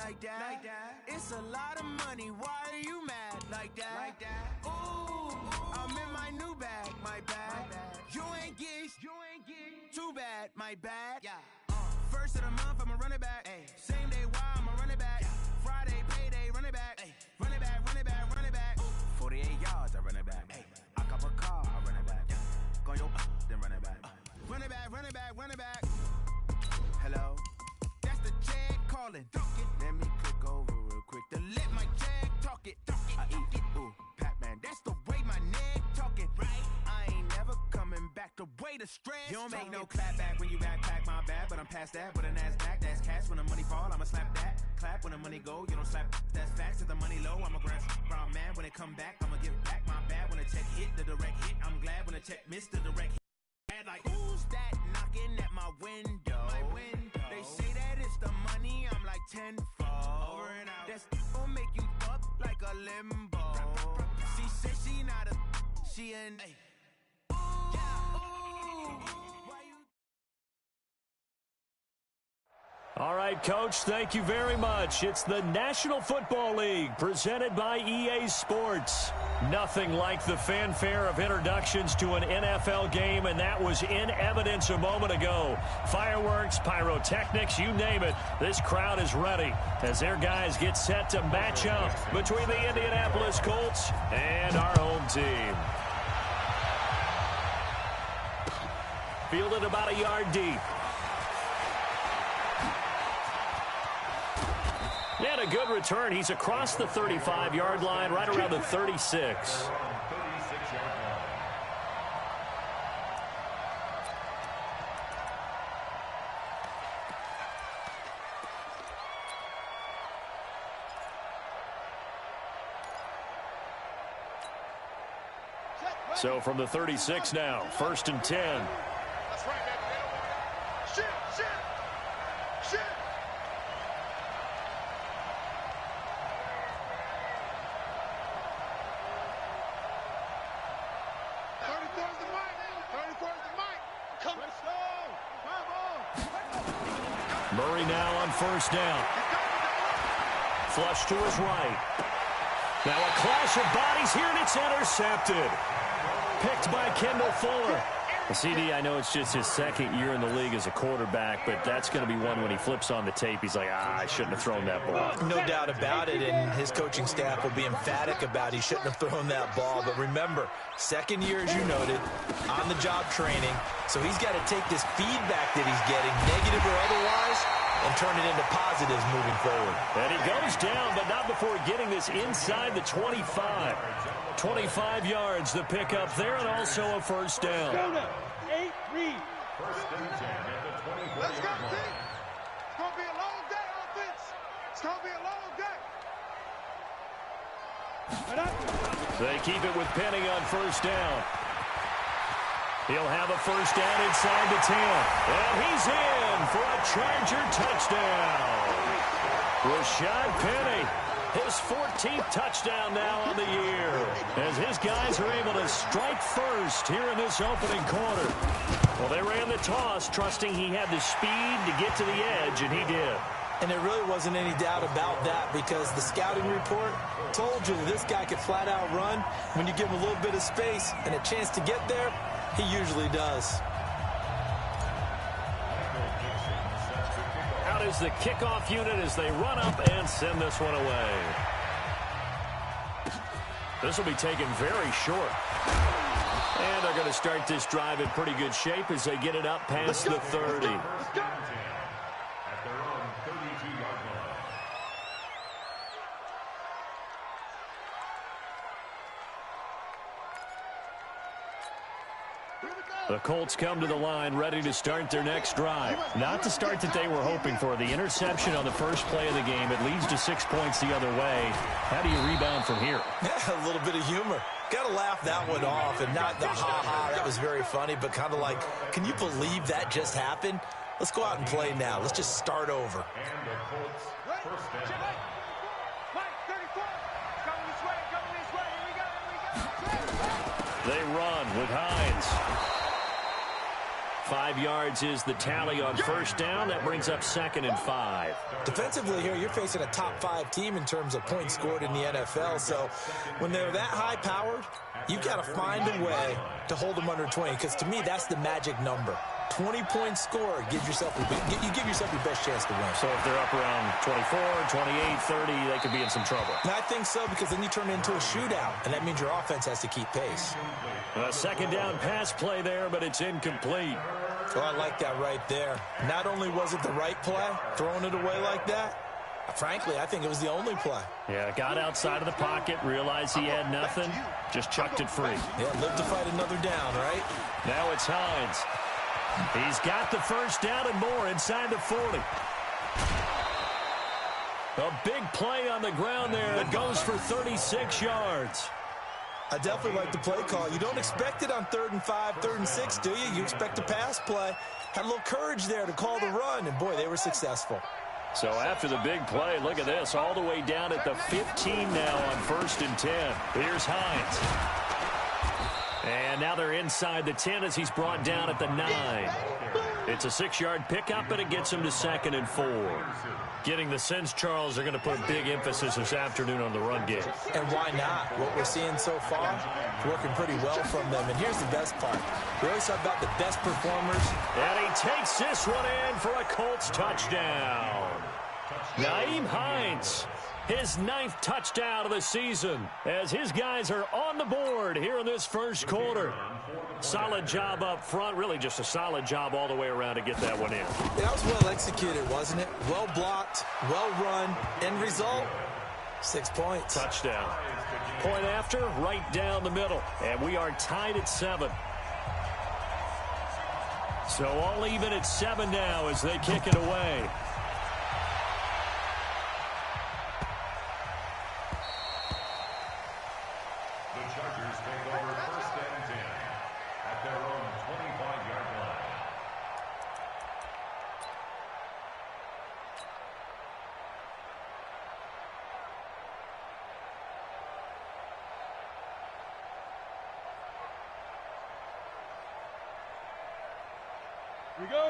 like that. It's a lot of money. Why are you mad like that? Ooh, I'm in my new bag, my bad. You ain't getting too bad, my bad. First of the month, I'ma run it back. Same day, why I'ma run it back. Friday, payday, run it back. Run it back, run it back, run it back. 48 yards, I run it back. I cop a car, I run it back. Go yo, then run it back. Run it back, run it back, run it back. Hello, that's the jag calling. Let me click over real quick to let my jag talk it. I eat it, ooh, Pac-Man, that's the way my neck talking. Right, I ain't never coming back the way the stress. You don't make no clap back when you backpack, my bad, but I'm past that. With a NASDAQ, that's cash. When the money fall, I'ma slap that. Clap when the money go, you don't slap. That's facts. If the money low, I'ma grab brown man. When it come back, I'ma give back my bad. When the check hit, the direct hit. I'm glad when the check missed the direct hit. Like, who's that knocking at my window? They say that it's the money, I'm like tenfold. Over and out. That's gon' make you up like a limbo. She said she not a, she an. Ooh, why you? All right, Coach, thank you very much. It's the National Football League presented by EA Sports. Nothing like the fanfare of introductions to an NFL game, and that was in evidence a moment ago. Fireworks, pyrotechnics, you name it. This crowd is ready as their guys get set to match up between the Indianapolis Colts and our home team. Fielded about a yard deep. And a good return. He's across the 35-yard line, right around the 36. So from the 36 now, 1st and 10. That's right, man. Shit. Murray now on 1st down. Flush to his right. Now a clash of bodies here, and it's intercepted. Picked by Kendall Fuller. CD, I know it's just his 2nd year in the league as a quarterback, but that's going to be one when he flips on the tape, he's like, I shouldn't have thrown that ball. No doubt about it, and his coaching staff will be emphatic about he shouldn't have thrown that ball. But remember, 2nd year, as you noted, on-the-job training, so he's got to take this feedback that he's getting, negative or otherwise, and turn it into positives moving forward. And he goes down, but not before getting this inside the 25. 25 yards, the pickup there, and also a 1st down. 8-3. 1st and 10 at the 24. Let's go, team. It's going to be a long day, offense. It's going to be a long day. They keep it with Penny on 1st down. He'll have a 1st down inside the 10. And he's in for a Charger touchdown. Rashad Penny. His 14th touchdown now on the year, as his guys are able to strike first here in this opening quarter. Well, they ran the toss, trusting he had the speed to get to the edge, and he did. And there really wasn't any doubt about that, because the scouting report told you this guy could flat out run. When you give him a little bit of space and a chance to get there, he usually does. Is the kickoff unit as they run up and send this one away. This will be taken very short. And they're going to start this drive in pretty good shape as they get it up past the 30. At their own 32-yard line. The Colts come to the line ready to start their next drive. Not the start that they were hoping for. The interception on the first play of the game. It leads to 6 points the other way. How do you rebound from here? A little bit of humor. Got to laugh that one off, and not the ha-ha, that was very funny, but kind of like, can you believe that just happened? Let's go out and play now. Let's just start over. And the Colts 1st down. They run with Hines. 5 yards is the tally on first down. That brings up 2nd and 5. Defensively here, you're facing a top-5 team in terms of points scored in the NFL. So when they're that high-powered, you've got to find a way to hold them under 20, because to me, that's the magic number. 20-point score gives yourself you give yourself your best chance to win. So if they're up around 24, 28, 30, they could be in some trouble. And I think so, because then you turn it into a shootout, and that means your offense has to keep pace. A 2nd down pass play there, but it's incomplete. Oh, I like that right there. Not only was it the right play, throwing it away like that, frankly, I think it was the only play. Yeah, got outside of the pocket, realized he had nothing, just chucked it free. Yeah, live to fight another down, right? Now it's Hines. He's got the first down and more inside the 40. A big play on the ground there. It goes for 36 yards. I definitely like the play call. You don't expect it on 3rd and 5, 3rd and 6, do you? You expect a pass play. Had a little courage there to call the run, and, boy, they were successful. So after the big play, look at this, all the way down at the 15 now on 1st and 10. Here's Hines. And now they're inside the 10 as he's brought down at the 9. It's a 6-yard pickup, and it gets him to 2nd and 4. Getting the sense, Charles, they're going to put a big emphasis this afternoon on the run game. And why not? What we're seeing so far, working pretty well from them. And here's the best part. We always talk about the best performers. And he takes this one in for a Colts touchdown. Nyheim Hines, his 9th touchdown of the season, as his guys are on the board here in this first quarter. Solid job up front, really just a solid job all the way around to get that one in. That was well executed, wasn't it? Well blocked, well run. End result, 6 points. Touchdown. Point after, right down the middle. And we are tied at 7. So all even at 7 now as they kick it away.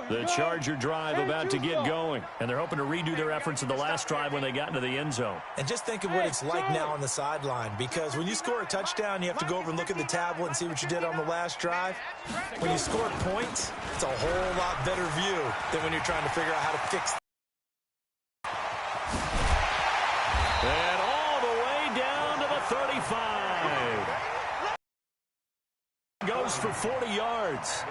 The Charger drive about to get going, and they're hoping to redo their efforts of the last drive when they got into the end zone. And just think of what it's like now on the sideline, because when you score a touchdown, you have to go over and look at the tablet and see what you did on the last drive. When you score points, it's a whole lot better view than when you're trying to figure out how to fix. And all the way down to the 35. Goes for 40 yards.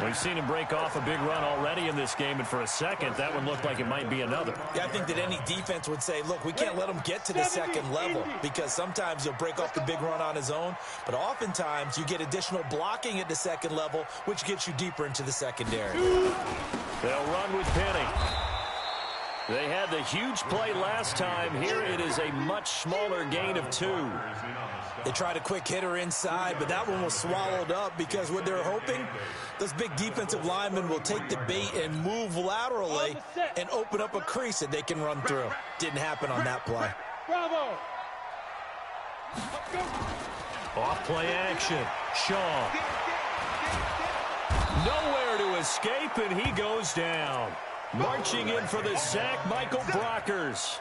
We've seen him break off a big run already in this game, and for a second, that one looked like it might be another. Yeah, I think that any defense would say, look, we can't let him get to the second level, because sometimes he'll break off the big run on his own, but oftentimes you get additional blocking at the second level, which gets you deeper into the secondary. They'll run with Penny. They had the huge play last time. Here it is a much smaller gain of 2. They tried a quick hitter inside, but that one was swallowed up because what they're hoping, those big defensive linemen will take the bait and move laterally and open up a crease that they can run through. Didn't happen on that play. Bravo! Off play action. Shaw. Nowhere to escape, and he goes down. Marching in for the sack, Michael Brockers.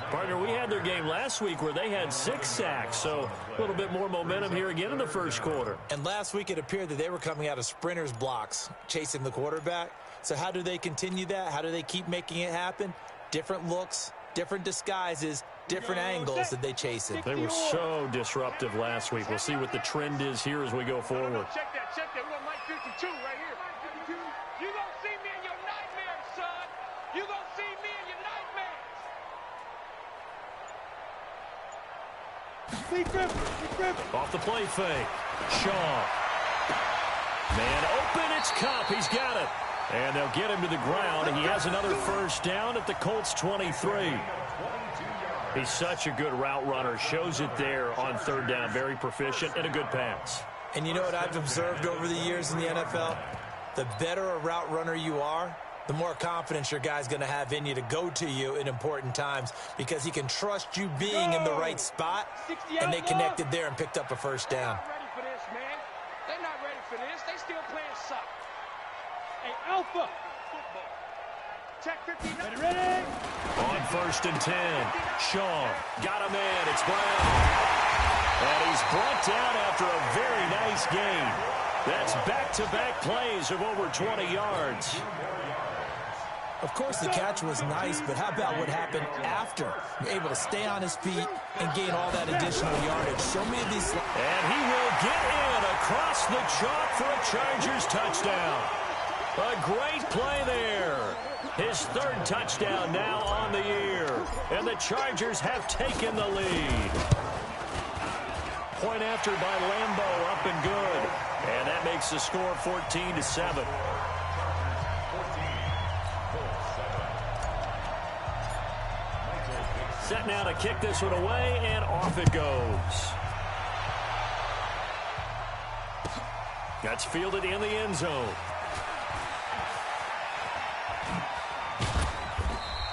Partner, we had their game last week where they had 6 sacks, so a little bit more momentum here again in the first quarter. And last week it appeared that they were coming out of sprinters blocks, chasing the quarterback. So how do they continue that? How do they keep making it happen? Different looks, different disguises, different angles that they chase it. They were so disruptive last week. We'll see what the trend is here as we go forward. Check that. We got Mike 52 right here. You gonna see me in your nightmares, son. You gonna see me in your nightmares. Off the play fake. Shaw. Man open, it's Cup. He's got it. And they'll get him to the ground. He has another first down at the Colts 23. He's such a good route runner. Shows it there on 3rd down. Very proficient and a good pass. And you know what I've observed over the years in the NFL? The better a route runner you are, the more confidence your guy's going to have in you to go to you in important times, because he can trust you being in the right spot, and they connected there and picked up a first down. They're not ready for this, man. They're not ready for this. They still playing soccer. Hey, Alpha. Football. Check 59. Ready? On 1st and 10. Shaw got a man. It's Brown. And he's brought down after a very nice game. That's back-to-back plays of over 20 yards. Of course, the catch was nice, but how about what happened after? You're able to stay on his feet and gain all that additional yardage. So many of these... And he will get in across the chalk for a Chargers touchdown. A great play there. His 3rd touchdown now on the year. And the Chargers have taken the lead. Point after by Lambeau, up and good. And that makes the score 14-7. Set now to kick this one away, and off it goes. That's fielded in the end zone.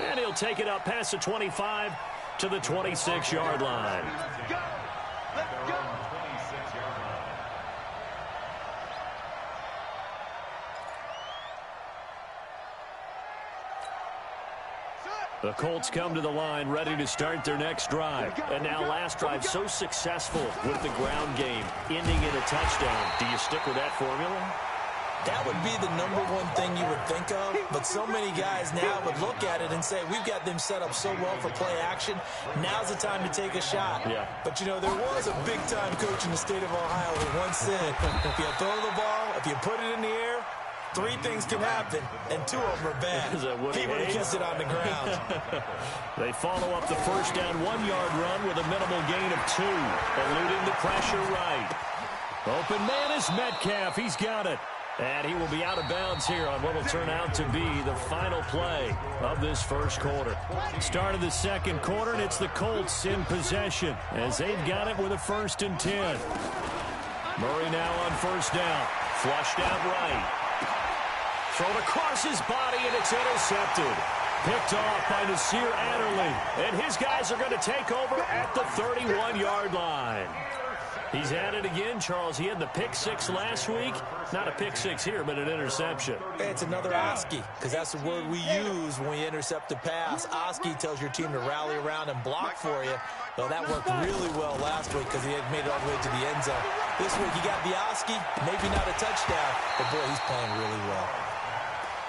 And he'll take it up past the 25 to the 26-yard line. Go. Let's go. The Colts come to the line ready to start their next drive. And now last drive so successful with the ground game, ending in a touchdown. Do you stick with that formula? That would be the #1 thing you would think of, but so many guys now would look at it and say, we've got them set up so well for play action, now's the time to take a shot. Yeah. But, you know, there was a big-time coach in the state of Ohio who once said, if you throw the ball, if you put it in the air, 3 things can happen, and 2 of them are bad. He would have kissed it on the ground. They follow up the first down 1-yard run with a minimal gain of 2, eluding the pressure right. Open man is Metcalf. He's got it. And he will be out of bounds here on what will turn out to be the final play of this first quarter. Start of the second quarter, and it's the Colts in possession as they've got it with a 1st and 10. Murray now on 1st down. Flushed out right. Thrown across his body, and it's intercepted. Picked off by Nasir Adderley. And his guys are going to take over at the 31-yard line. He's at it again, Charles. He had the pick 6 last week. Not a pick 6 here, but an interception. It's another Oski, because that's the word we use when we intercept a pass. Oski tells your team to rally around and block for you. Well, that worked really well last week because he had made it all the way to the end zone. This week, you got the Oski, maybe not a touchdown, but boy, he's playing really well.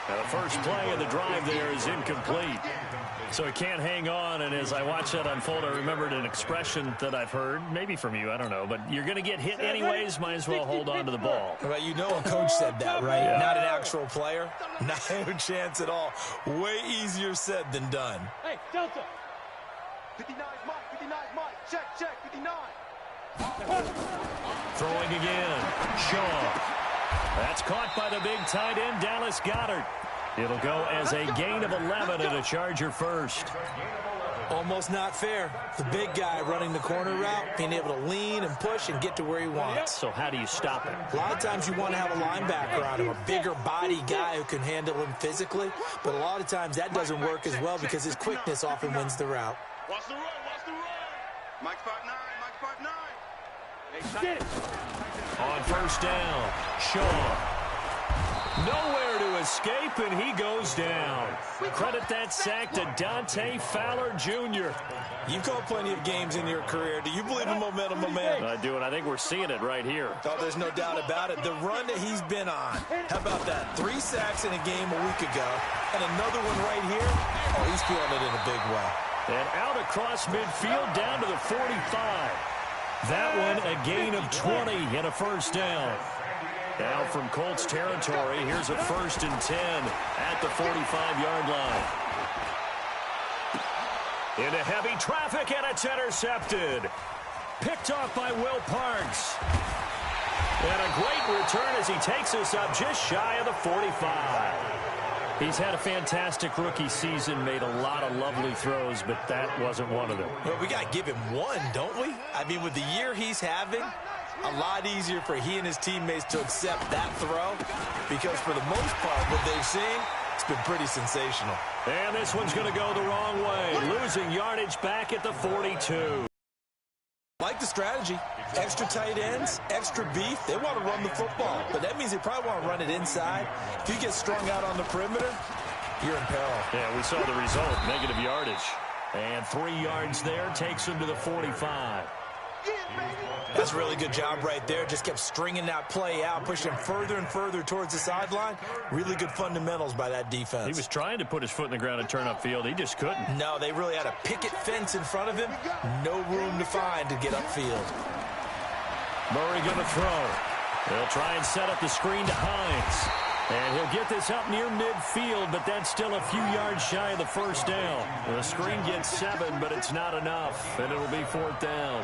Now, the first play of the drive there is incomplete. So he can't hang on, and as I watch that unfold, I remembered an expression that I've heard, maybe from you, I don't know, but you're going to get hit anyways, might as well hold on to the ball. Well, you know a coach said that, right? Yeah. Not an actual player. Not a chance at all. Way easier said than done. Hey, Delta. 59 Mike, 59 Mike. Check, 59. Throwing again. Shaw. That's caught by the big tight end, Dallas Goedert. It'll go as a gain of 11 and a Charger first. Almost not fair. The big guy running the corner route, being able to lean and push and get to where he wants. So how do you stop it? A lot of times you want to have a linebacker on him, a bigger body guy who can handle him physically, but a lot of times that doesn't work as well because his quickness often wins the route. Watch the run, watch the run. Mike 5'9", Mike 5'9". Get it. On first down, Shaw. Nowhere to escape, and he goes down. Credit that sack to Dante Fowler Jr. You've called plenty of games in your career. Do you believe in momentum, my man? I do, and I think we're seeing it right here. Oh, there's no doubt about it. The run that he's been on. How about that? 3 sacks in a game a week ago, and another one right here. Oh, he's feeling it in a big way. And out across midfield down to the 45. That one a gain of 20 and a first down. Now from Colts territory, here's a 1st and 10 at the 45-yard line. Into heavy traffic, and it's intercepted. Picked off by Will Parks. And a great return as he takes us up just shy of the 45. He's had a fantastic rookie season, made a lot of lovely throws, but that wasn't one of them. Well, we got to give him one, don't we? I mean, with the year he's having, a lot easier for he and his teammates to accept that throw because for the most part, what they've seen, it's been pretty sensational. And this one's going to go the wrong way, losing yardage back at the 42. Like the strategy. Extra tight ends, extra beef. They want to run the football, but that means they probably want to run it inside. If you get strung out on the perimeter, you're in peril. Yeah, we saw the result, negative yardage. And 3 yards there takes him to the 45. That's a really good job right there. Just kept stringing that play out, pushing him further and further towards the sideline. Really good fundamentals by that defense. He was trying to put his foot in the ground and turn upfield. He just couldn't. No, they really had a picket fence in front of him. No room to find to get upfield. Murray going to throw. They'll try and set up the screen to Hines. And he'll get this up near midfield, but that's still a few yards shy of the first down. The screen gets 7, but it's not enough, and it'll be 4th down.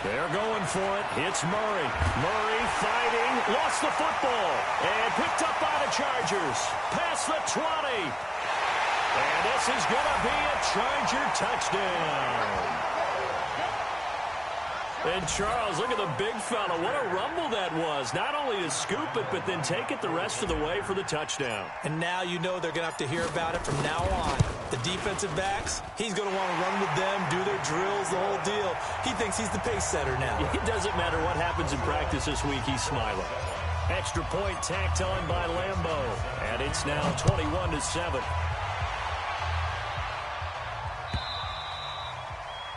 They're going for it. It's Murray. Murray fighting. Lost the football. And picked up by the Chargers. Past the 20. And this is going to be a Charger touchdown. And Charles, look at the big fella. What a rumble that was. Not only to scoop it, but then take it the rest of the way for the touchdown. And now you know they're going to have to hear about it from now on. The defensive backs, he's going to want to run with them, do their drills, the whole deal. He thinks he's the pace setter now. It doesn't matter what happens in practice this week. He's smiling. Extra point tacked on by Lambeau. And it's now 21-7.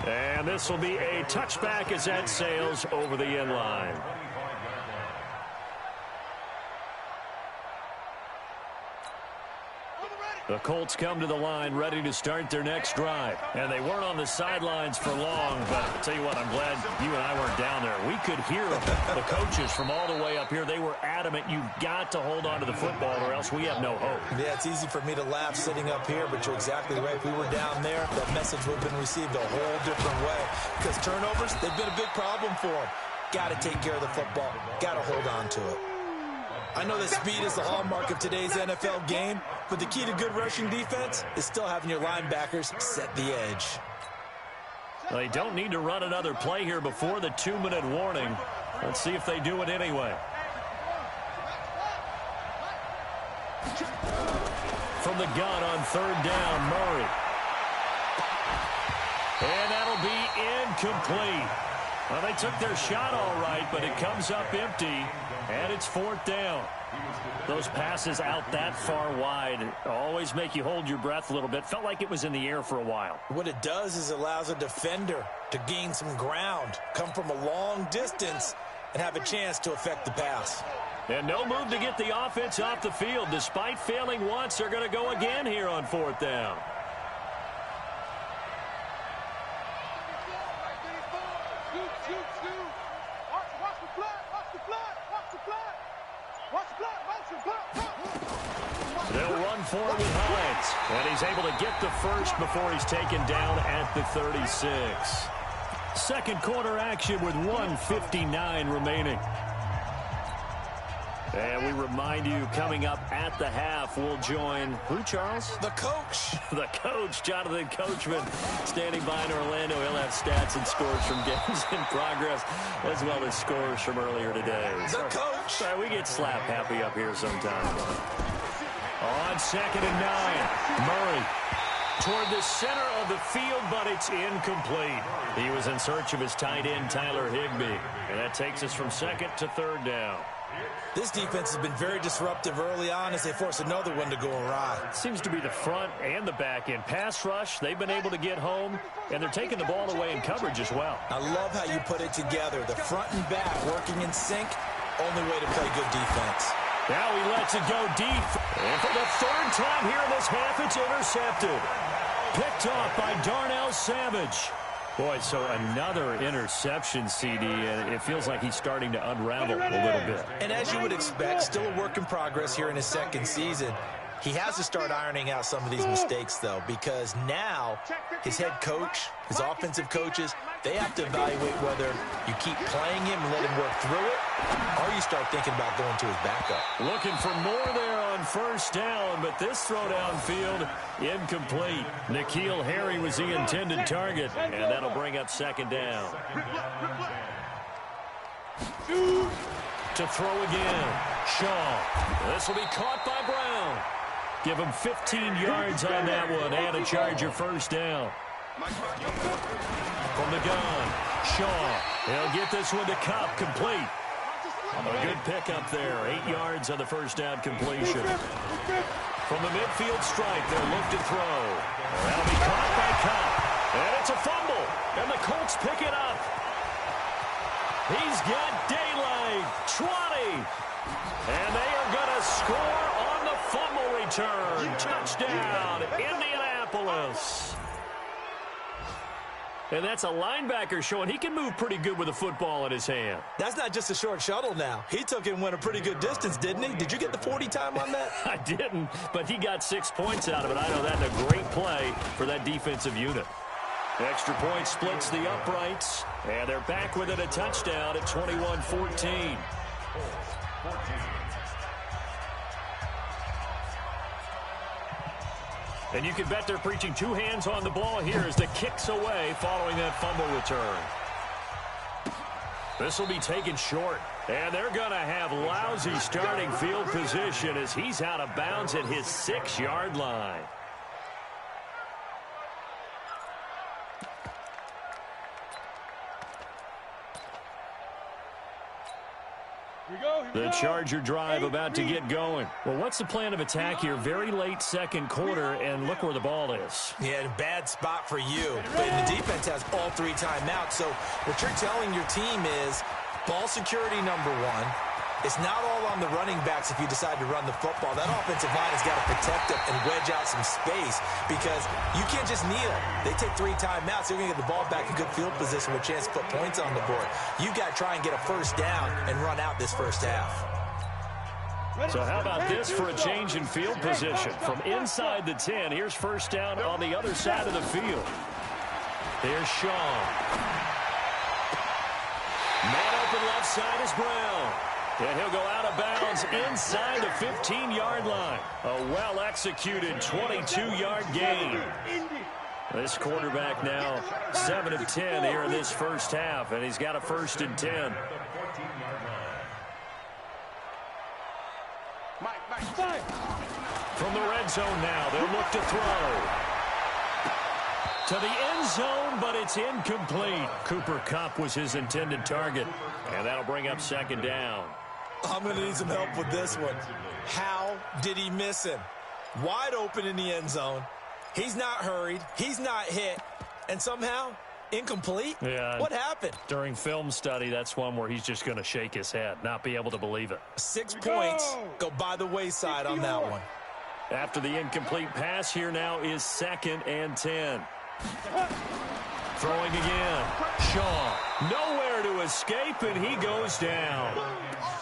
And this will be a touchback as that sails over the end line. The Colts come to the line ready to start their next drive. And they weren't on the sidelines for long, but I'll tell you what, I'm glad you and I weren't down there. We could hear the coaches from all the way up here. They were adamant, you've got to hold on to the football or else we have no hope. Yeah, it's easy for me to laugh sitting up here, but you're exactly right. If we were down there, that message would have been received a whole different way. Because turnovers, they've been a big problem for them. Got to take care of the football. Got to hold on to it. I know that speed is the hallmark of today's NFL game, but the key to good rushing defense is still having your linebackers set the edge. Well, they don't need to run another play here before the 2-minute warning. Let's see if they do it anyway. From the gun on 3rd down, Murray. And that'll be incomplete. Well, they took their shot all right, but it comes up empty, and it's 4th down. Those passes out that far wide always make you hold your breath a little bit. Felt like it was in the air for a while. What it does is it allows a defender to gain some ground, come from a long distance, and have a chance to affect the pass. And no move to get the offense off the field. Despite failing once, they're going to go again here on 4th down. They'll run for it with Hines. And he's able to get the first before he's taken down at the 36. Second quarter action with 1:59 remaining. And we remind you, coming up at the half, we'll join who, Charles? The coach. The coach, Jonathan Coachman, standing by in Orlando. He'll have stats and scores from games in progress, as well as scores from earlier today. The coach. Sorry, we get slap happy up here sometimes. On 2nd and 9, Murray toward the center of the field, but it's incomplete. He was in search of his tight end, Tyler Higbee. And that takes us from 2nd to 3rd down. This defense has been very disruptive early on as they force another one to go awry. Seems to be the front and the back end. Pass rush, they've been able to get home, and they're taking the ball away in coverage as well. I love how you put it together. The front and back working in sync, only way to play good defense. Now he lets it go deep. And for the 3rd time here in this half, it's intercepted. Picked off by Darnell Savage. Boy, so another interception, CD, and it feels like he's starting to unravel a little bit. And as you would expect, still a work in progress here in his 2nd season. He has to start ironing out some of these mistakes, though, because now his head coach, his offensive coaches, they have to evaluate whether you keep playing him and let him work through it, or you start thinking about going to his backup. Looking for more there on 1st down, but this throw downfield, incomplete. N'Keal Harry was the intended target, and that'll bring up 2nd down. To throw again, Shaw. This will be caught by Brown. Give him 15 yards on that one and a Charger 1st down. From the gun, Shaw. He'll get this one to Cup, complete. A good pickup there. 8 yards on the first down completion. From the midfield stripe, they'll look to throw. That'll be caught by Cup. And it's a fumble. And the Colts pick it up. He's got daylight. 20. And they are going to score on the fumble return. Touchdown, Indianapolis. And that's a linebacker showing he can move pretty good with a football in his hand. That's not just a short shuttle now. He took it and went a pretty good distance, didn't he? Did you get the 40 time on that? I didn't, but he got 6 points out of it. I know that's a great play for that defensive unit. Extra point splits the uprights, and they're back within a touchdown at 21-14. And you can bet they're preaching 2 hands on the ball here as the kick's away following that fumble return. This will be taken short. And they're going to have lousy starting field position as he's out of bounds at his 6-yard line. The Charger drive about to get going. Well, what's the plan of attack here? Very late second quarter, and look where the ball is. Yeah, a bad spot for you. But the defense has all 3 timeouts. So what you're telling your team is ball security number 1. It's not all on the running backs if you decide to run the football. That offensive line has got to protect them and wedge out some space because you can't just kneel. They take 3 timeouts. They're going to get the ball back in good field position with a chance to put points on the board. You got to try and get a first down and run out this first half. So how about this for a change in field position? From inside the 10, here's first down on the other side of the field. There's Shaw. Man open left side is Brown. And he'll go out of bounds inside the 15-yard line. A well-executed 22-yard gain. This quarterback now 7 of 10 here in this first half, and he's got a 1st and 10. From the red zone now, they'll look to throw. To the end zone, but it's incomplete. Cooper Kupp was his intended target, and that'll bring up 2nd down. I'm going to need some help with this one. How did he miss him? Wide open in the end zone. He's not hurried. He's not hit. And somehow, incomplete? Yeah. What happened? During film study, that's one where he's just going to shake his head, not be able to believe it. 6 points go by the wayside on that one. After the incomplete pass, here now is 2nd and 10. Throwing again. Shaw. Nowhere to escape, and he goes down.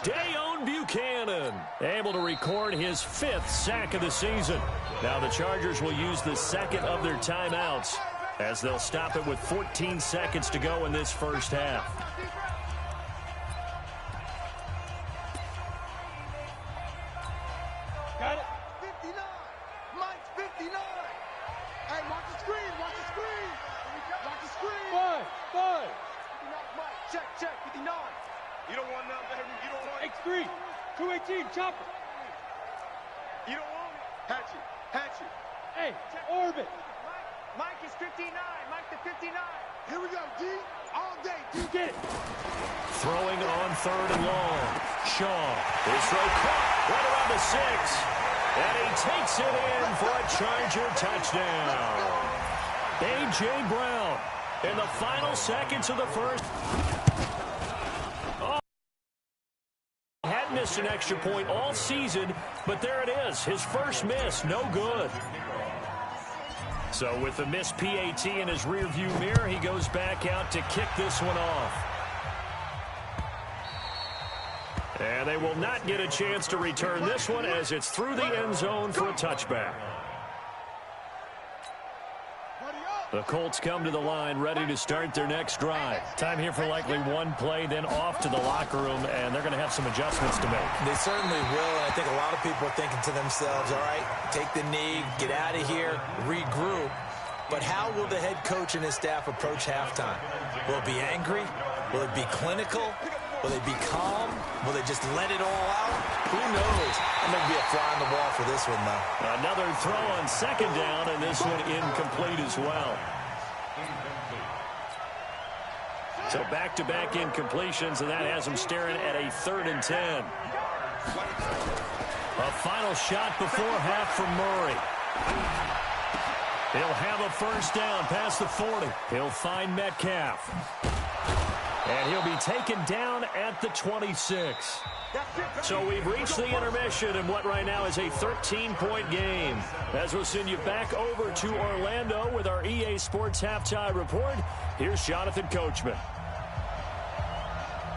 Dayon Buchanan able to record his 5th sack of the season. Now the Chargers will use the 2nd of their timeouts as they'll stop it with 14 seconds to go in this first half. Got it. 59. Mike's 59. Hey, watch the screen. Watch the screen. Watch the screen. 5. 59, Mike. Check. 59. You don't want none, baby. You don't want it. X3. 218. Chopper. You don't want it. Hatchet. Hey, orbit. Mike is 59. Mike the 59. Here we go, D. All day. D, get it. Throwing on 3rd and long. Shaw. His throw caught right around the 6. And he takes it in for a Charger touchdown. A.J. Brown in the final seconds of the first. Oh, he had missed an extra point all season, but there it is. His first miss, no good. So with the missed PAT in his rearview mirror, he goes back out to kick this one off. And they will not get a chance to return this one as it's through the end zone for a touchback. The Colts come to the line ready to start their next drive. Time here for likely one play, then off to the locker room, and they're going to have some adjustments to make. They certainly will, and I think a lot of people are thinking to themselves, all right, take the knee, get out of here, regroup. But how will the head coach and his staff approach halftime? Will it be angry? Will it be clinical? Will they be calm? Will they just let it all out? Who knows? I'm going to be a fly on the wall for this one, though. Another throw on 2nd down, and this one incomplete as well. So back-to-back incompletions, and that has him staring at a 3rd and 10. A final shot before half from Murray. He'll have a first down past the 40. He'll find Metcalf. And he'll be taken down at the 26. So we've reached the intermission in what right now is a 13-point game. As we'll send you back over to Orlando with our EA Sports Halftime Report, here's Jonathan Coachman.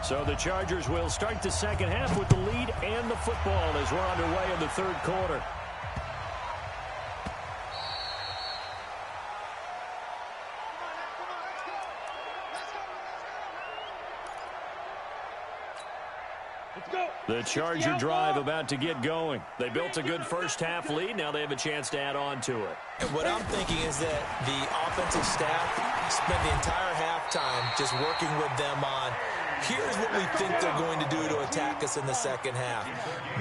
So the Chargers will start the second half with the lead and the football as we're underway in the 3rd quarter. The Charger drive about to get going. They built a good first-half lead. Now they have a chance to add on to it. And what I'm thinking is that the offensive staff spent the entire halftime just working with them on, here's what we think they're going to do to attack us in the second half.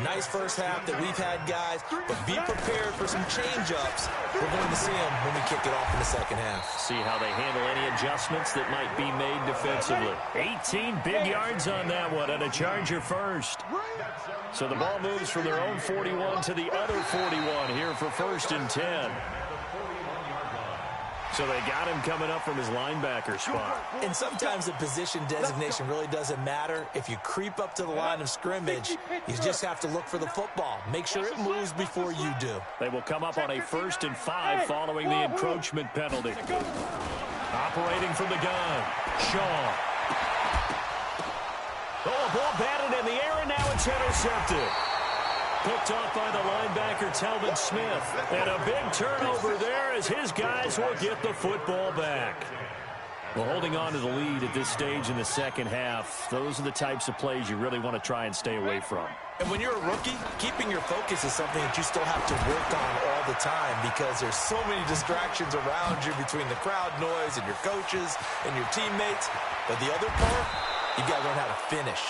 Nice first half that we've had, guys, but be prepared for some change-ups. We're going to see them when we kick it off in the second half. See how they handle any adjustments that might be made defensively. 18 big yards on that one, and a Charger first. So the ball moves from their own 41 to the other 41 here for 1st and 10. So they got him coming up from his linebacker spot. And sometimes the position designation really doesn't matter. If you creep up to the line of scrimmage, you just have to look for the football. Make sure it moves before you do. They will come up on a 1st and 5 following the encroachment penalty. Operating from the gun, Shaw. Oh, a ball batted in the air, and now it's intercepted. Picked off by the linebacker, Telvin Smith. And a big turnover there as his guys will get the football back. Well, holding on to the lead at this stage in the second half, those are the types of plays you really want to try and stay away from. And when you're a rookie, keeping your focus is something that you still have to work on all the time because there's so many distractions around you between the crowd noise and your coaches and your teammates. But the other part, you got to learn how to finish.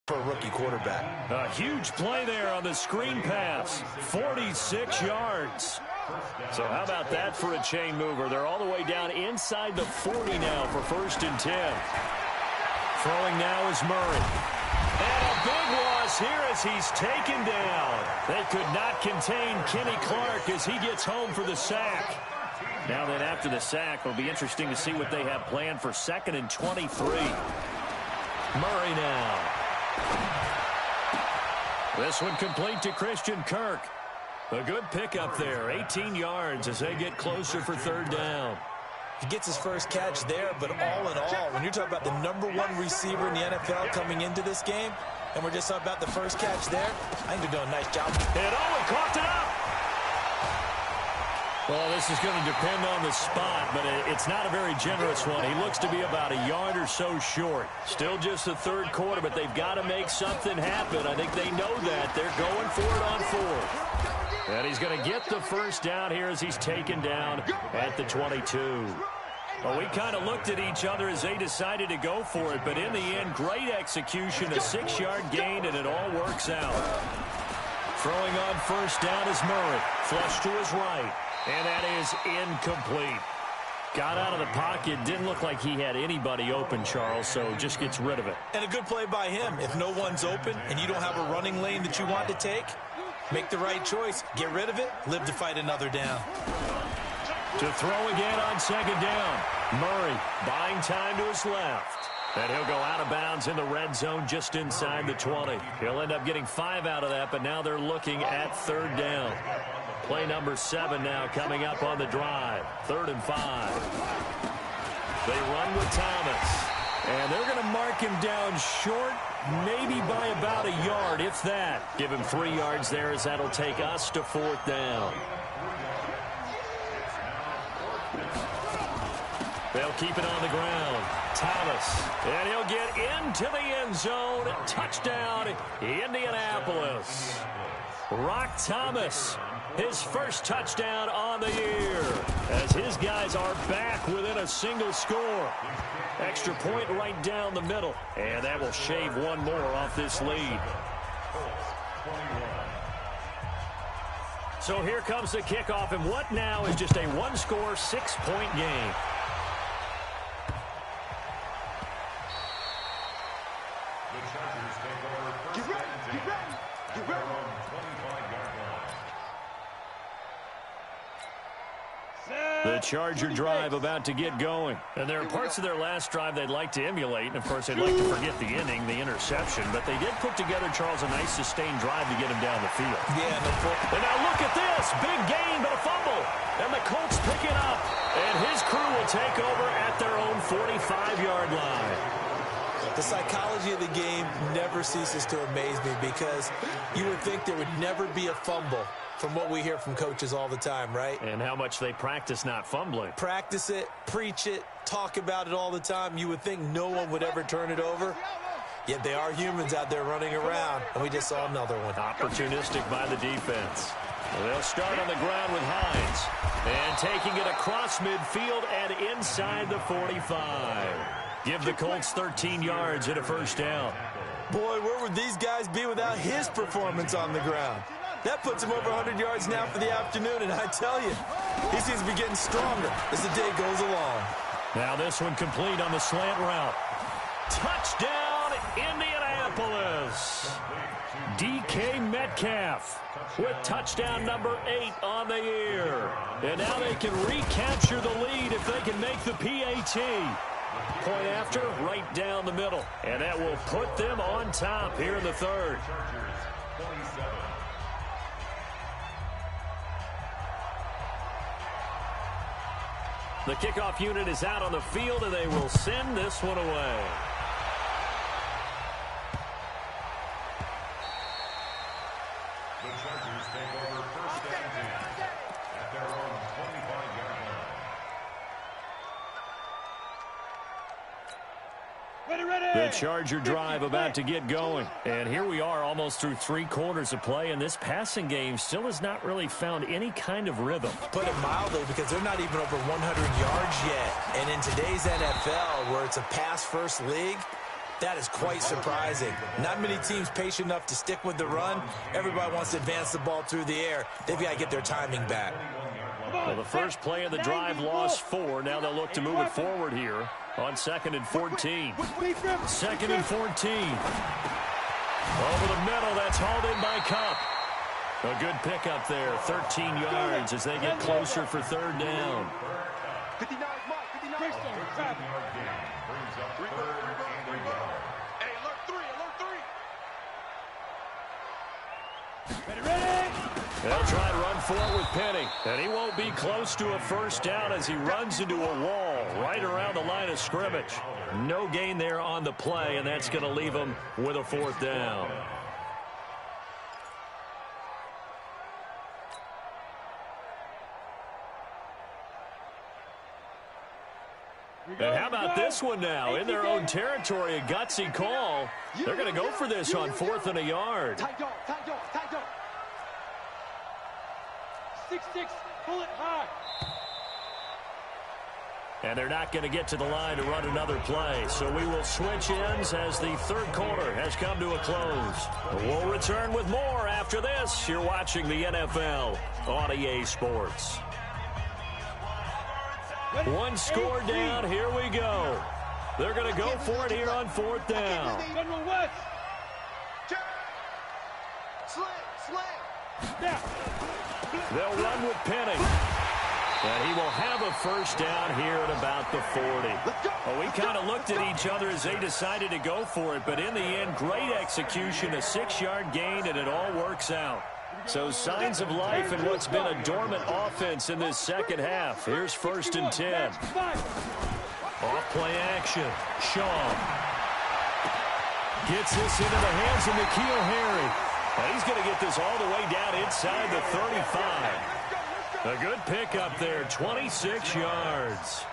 For a rookie quarterback. A huge play there on the screen pass. 46 yards. So how about that for a chain mover? They're all the way down inside the 40 now for 1st and 10. Throwing now is Murray. And a big loss here as he's taken down. They could not contain Kenny Clark as he gets home for the sack. Now then, after the sack, it'll be interesting to see what they have planned for 2nd and 23. Murray now. This one complete to Christian Kirk. A good pickup there, 18 yards as they get closer for 3rd down. He gets his first catch there, but all in all, when you're talking about the #1 receiver in the NFL coming into this game, and we're just talking about the first catch there, I think they're doing a nice job. And Owen coughed it up. Well, this is going to depend on the spot, but it's not a very generous one. He looks to be about a yard or so short. Still just the 3rd quarter, but they've got to make something happen. I think they know that. They're going for it on 4th. And he's going to get the first down here as he's taken down at the 22. Well, we kind of looked at each other as they decided to go for it, but in the end, great execution, a 6-yard gain, and it all works out. Throwing on first down is Murray. Flush to his right. And that is incomplete. Got out of the pocket. Didn't look like he had anybody open, Charles, so just gets rid of it. And a good play by him. If no one's open and you don't have a running lane that you want to take, make the right choice. Get rid of it. Live to fight another down. To throw again on 2nd down. Murray buying time to his left. And he'll go out of bounds in the red zone just inside the 20. He'll end up getting 5 out of that, but now they're looking at 3rd down. Play number 7 now coming up on the drive. 3rd and 5. They run with Thomas. And they're going to mark him down short, maybe by about a yard, if that. Give him 3 yards there as that'll take us to 4th down. They'll keep it on the ground. Thomas. And he'll get into the end zone. Touchdown, Indianapolis. Rock Thomas. His first touchdown on the year as his guys are back within a single score. Extra point right down the middle, and that will shave one more off this lead. So here comes the kickoff, and what now is just a one-score, 6-point game. Get ready, get ready, get ready. The Charger drive about to get going. And there are parts of their last drive they'd like to emulate. And, of course, they'd like to forget the inning, the interception. But they did put together, Charles, a nice sustained drive to get him down the field. Yeah, and now look at this. Big gain, but a fumble. And the Colts pick it up. And his crew will take over at their own 45-yard line. The psychology of the game never ceases to amaze me because you would think there would never be a fumble from what we hear from coaches all the time, right? And how much they practice not fumbling. Practice it, preach it, talk about it all the time. You would think no one would ever turn it over. Yet they are humans out there running around, and we just saw another one. Opportunistic by the defense. They'll start on the ground with Hines. And taking it across midfield and inside the 45. Give the Colts 13 yards and a first down. Boy, where would these guys be without his performance on the ground? That puts him over 100 yards now for the afternoon, and I tell you, he seems to be getting stronger as the day goes along. Now this one complete on the slant route. Touchdown, Indianapolis. DK Metcalf with touchdown number 8 on the year. And now they can recapture the lead if they can make the PAT. Point after, right down the middle. And that will put them on top here in the third. The kickoff unit is out on the field, and they will send this one away. The Chargers take over first and 10 at their own 25-yard line. The Charger drive about to get going. And here we are almost through 3 quarters of play, and this passing game still has not really found any kind of rhythm. Put it mildly, because they're not even over 100 yards yet. And in today's NFL, where it's a pass-first league, that is quite surprising. Not many teams patient enough to stick with the run. Everybody wants to advance the ball through the air. They've got to get their timing back. Well, the first play of the drive lost 4. Now they'll look to move it forward here on 2nd and 14. 2nd and 14. Over the middle, that's hauled in by Cup. A good pickup there, 13 yards as they get closer for 3rd down. 59, Mike, 59. Brings up 3rd and 3 yards. Hey, alert 3, alert 3. They'll try to run for it with Penny, and he won't be close to a first down as he runs into a wall right around the line of scrimmage. No gain there on the play, and that's going to leave him with a 4th down. And how about this one now? In their own territory, a gutsy call. They're going to go for this on 4th and a yard. Tight dog, tight dog, tight dog. 6-6, pull it high. And they're not going to get to the line to run another play. So we will switch ends as the 3rd quarter has come to a close. We'll return with more after this. You're watching the NFL on EA Sports. 1 score down. Here we go. They're going to go for it here on 4th down. General West. Slam. They'll run with Penny. And he will have a first down here at about the 40. Well, we kind of looked at each other as they decided to go for it, but in the end, great execution, a 6-yard gain, and it all works out. So signs of life in what's been a dormant offense in this second half. Here's 1st and 10. Off play action. Shaw gets this into the hands of N'Keal Harry. And he's going to get this all the way down inside the 35. A good pickup there, 26 yards.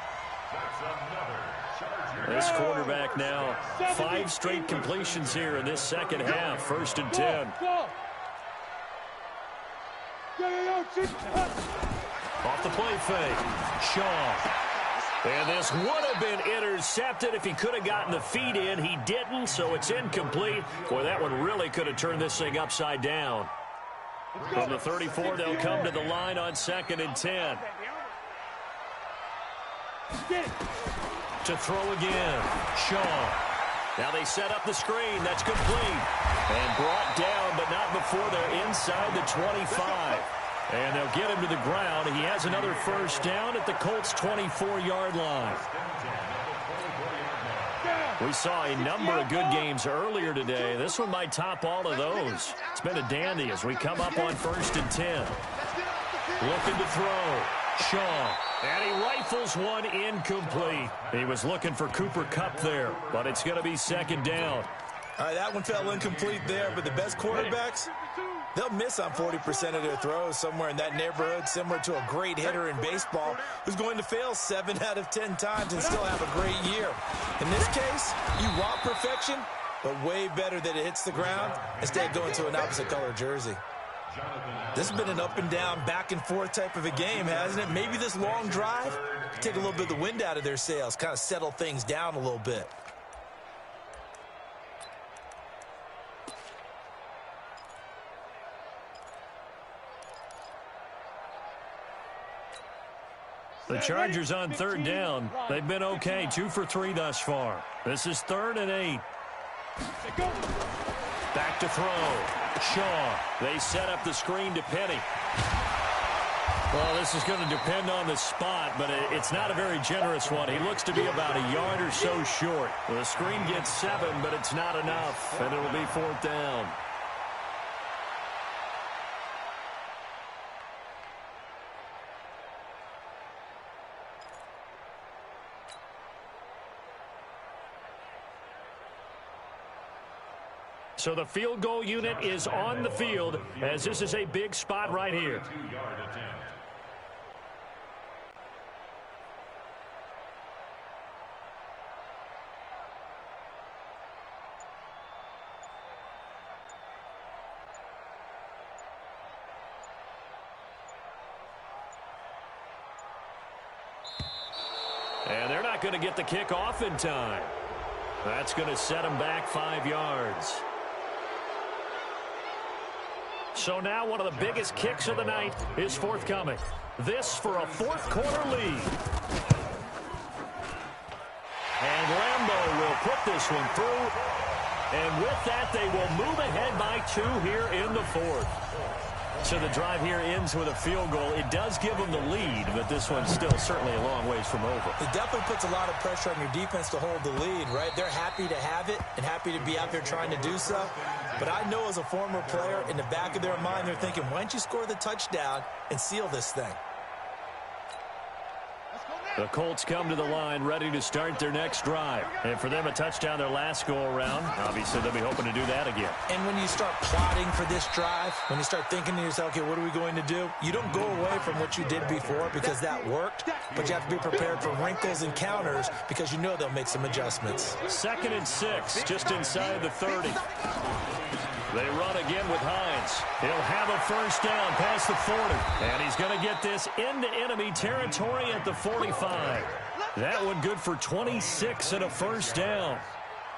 This quarterback now, 5 straight completions here in this second half. 1st and 10. Off the play fake. Shaw. And this would have been intercepted if he could have gotten the feet in. He didn't, so it's incomplete. Boy, that one really could have turned this thing upside down. From the 34, they'll come to the line on 2nd and 10. To throw again. Shaw. Now they set up the screen. That's complete. And brought down, but not before they're inside the 25. And they'll get him to the ground. He has another first down at the Colts' 24-yard line. We saw a number of good games earlier today. This one might top all of those. It's been a dandy as we come up on 1st and 10. Looking to throw. Shaw. And he rifles one incomplete. He was looking for Cooper Kupp there, but it's going to be 2nd down. All right, that one fell incomplete there, but the best quarterbacks, they'll miss on 40% of their throws, somewhere in that neighborhood, similar to a great hitter in baseball who's going to fail 7 out of 10 times and still have a great year. In this case, you want perfection, but way better that it hits the ground instead of going to an opposite color jersey. This has been an up and down, back and forth type of a game, hasn't it? Maybe this long drive take a little bit of the wind out of their sails, kind of settle things down a little bit. The Chargers on 3rd down. They've been okay, 2 for 3 thus far. This is 3rd and 8. Back to throw. Shaw. They set up the screen to Penny. Well, this is going to depend on the spot, but it's not a very generous one. He looks to be about a yard or so short. The screen gets 7, but it's not enough, and it'll be 4th down. So the field goal unit is on the field as this is a big spot right here. And they're not going to get the kick off in time. That's going to set them back 5 yards. So now one of the biggest kicks of the night is forthcoming. This for a 4th quarter lead. And Lambeau will put this one through. And with that, they will move ahead by 2 here in the 4th. So the drive here ends with a field goal. It does give them the lead, but this one's still certainly a long ways from over. It definitely puts a lot of pressure on your defense to hold the lead, right? They're happy to have it and happy to be out there trying to do so. But I know as a former player, in the back of their mind, they're thinking, why don't you score the touchdown and seal this thing? The Colts come to the line ready to start their next drive. And for them, a touchdown their last go-around. Obviously, they'll be hoping to do that again. And when you start plotting for this drive, when you start thinking to yourself, okay, what are we going to do? You don't go away from what you did before because that worked, but you have to be prepared for wrinkles and counters because you know they'll make some adjustments. 2nd and 6, just inside the 30. They run again with Hines. He'll have a first down past the 40. And he's going to get this into enemy territory at the 45. That one good for 26 and a first down.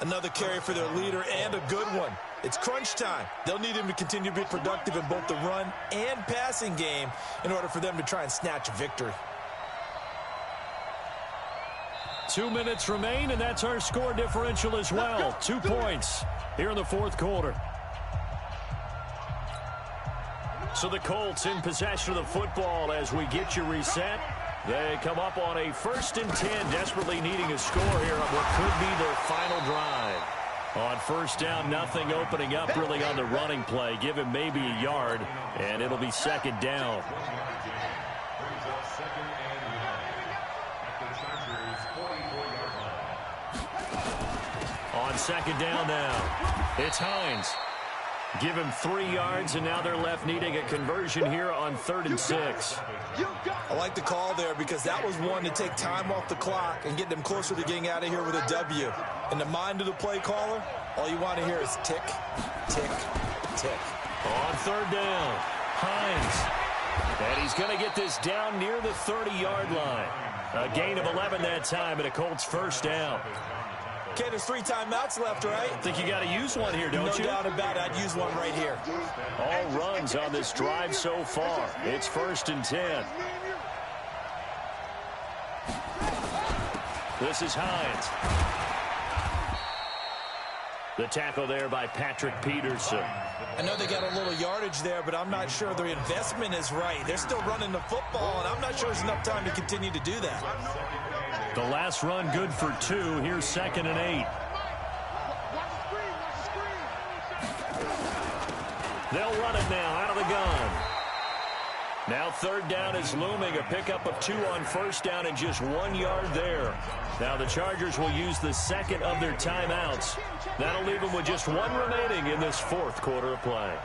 Another carry for their leader and a good one. It's crunch time. They'll need him to continue to be productive in both the run and passing game in order for them to try and snatch a victory. 2 minutes remain, and that's our score differential as well. 2 points here in the 4th quarter. So the Colts in possession of the football as we get you reset. They come up on a 1st and 10, desperately needing a score here on what could be their final drive. On 1st down, nothing opening up really on the running play. Give him maybe a yard, and it'll be 2nd down. On 2nd down now, it's Hines. Give him 3 yards, and now they're left needing a conversion here on 3rd and 6. I like the call there because that was one to take time off the clock and get them closer to getting out of here with a W. In the mind of the play caller, all you want to hear is tick, tick, tick. On 3rd down, Hines. And he's going to get this down near the 30-yard line. A gain of 11 that time, and a Colts first down. Okay, there's 3 timeouts left, right? I think you got to use one here, don't you? No doubt about it. I'd use one right here. All runs on this drive so far. It's 1st and 10. This is Hines. The tackle there by Patrick Peterson. I know they got a little yardage there, but I'm not sure their investment is right. They're still running the football, and I'm not sure there's enough time to continue to do that. The last run good for 2. Here's 2nd and 8. They'll run it now out of the gun. Now 3rd down is looming. A pickup of 2 on 1st down and just 1 yard there. Now the Chargers will use the 2nd of their timeouts. That'll leave them with just 1 remaining in this 4th quarter of play.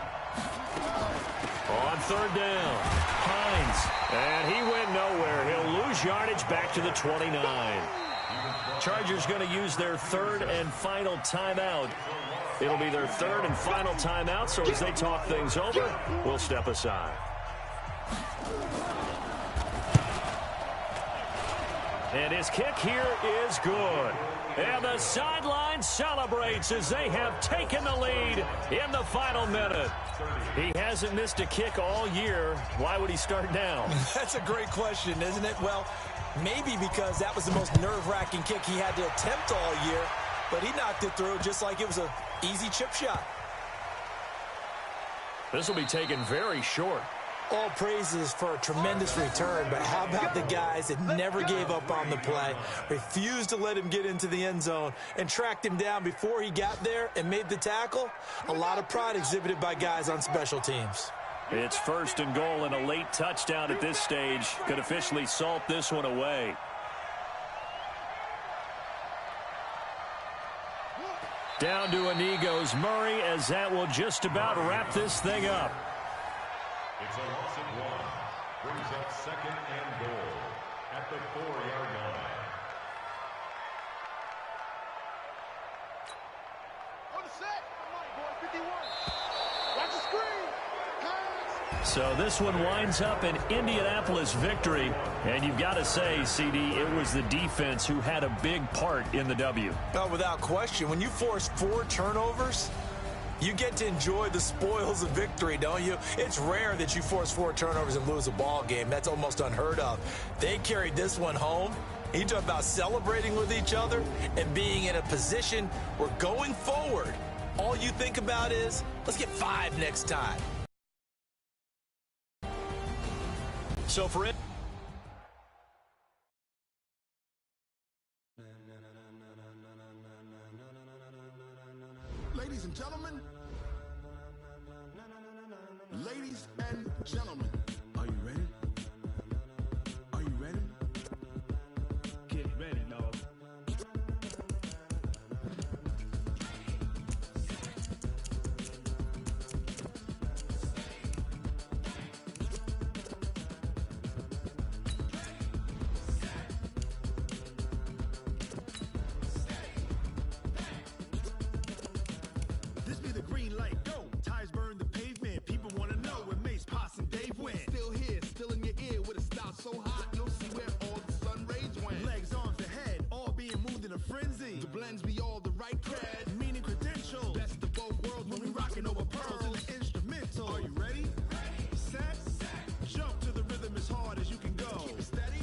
On 3rd down, Hines. And he went nowhere. He'll lose yardage back to the 29. Chargers going to use their 3rd and final timeout. It'll be their 3rd and final timeout, so as they talk things over, we'll step aside. And his kick here is good. And the sideline celebrates as they have taken the lead in the final minute. He hasn't missed a kick all year. Why would he start now? That's a great question, isn't it? Well, maybe because that was the most nerve-wracking kick he had to attempt all year. But he knocked it through just like it was an easy chip shot. This will be taken very short. All praises for a tremendous return, but how about the guys that never gave up on the play, refused to let him get into the end zone, and tracked him down before he got there and made the tackle? A lot of pride exhibited by guys on special teams. It's 1st and goal, and a late touchdown at this stage could officially salt this one away. Down to a knee goes Murray, as that will just about wrap this thing up. It's a loss of 1. Brings up 2nd and goal at the 4-yard line. On the set. Boy, 51. Watch the screen. Pass. So this one winds up an Indianapolis victory. And you've got to say, CD, it was the defense who had a big part in the W. Oh, without question. When you force 4 turnovers, you get to enjoy the spoils of victory, don't you? It's rare that you force 4 turnovers and lose a ball game. That's almost unheard of. They carried this one home. You talk about celebrating with each other and being in a position where going forward, all you think about is, let's get 5 next time. So for it. Ladies and gentlemen. Ladies and gentlemen. Are you ready? Are you ready? Get ready, dog. This be the green light, go. Tires burn the pavement. People want to know where Mace, Potts, and Dave went. Still here, still in your ear with a style so hot. You'll see where all the sun rays went. Legs, arms, and head, all being moved in a frenzy. The blends be all the right cred, meaning credentials. Best of both worlds when we rocking over pearls in the instrumental. Are you ready? Set. Jump to the rhythm as hard as you can go. Keep it steady.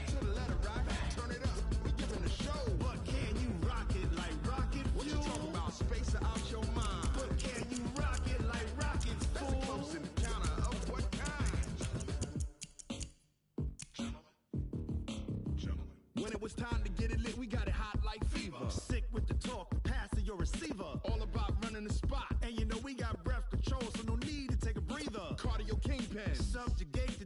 To the letter rock. Turn it up. We giving a show. But can you rock it like rocket fuel? What you talking about? Space out your mind. But can you rock it like rockets, fool? That's a close encounter of what kind? Gentlemen. When it was time to get it lit, we got it hot like fever. Sick with the talk, the pass to your receiver. All about running the spot. And you know we got breath control, so no need to take a breather. Cardio kingpin. Subjugate the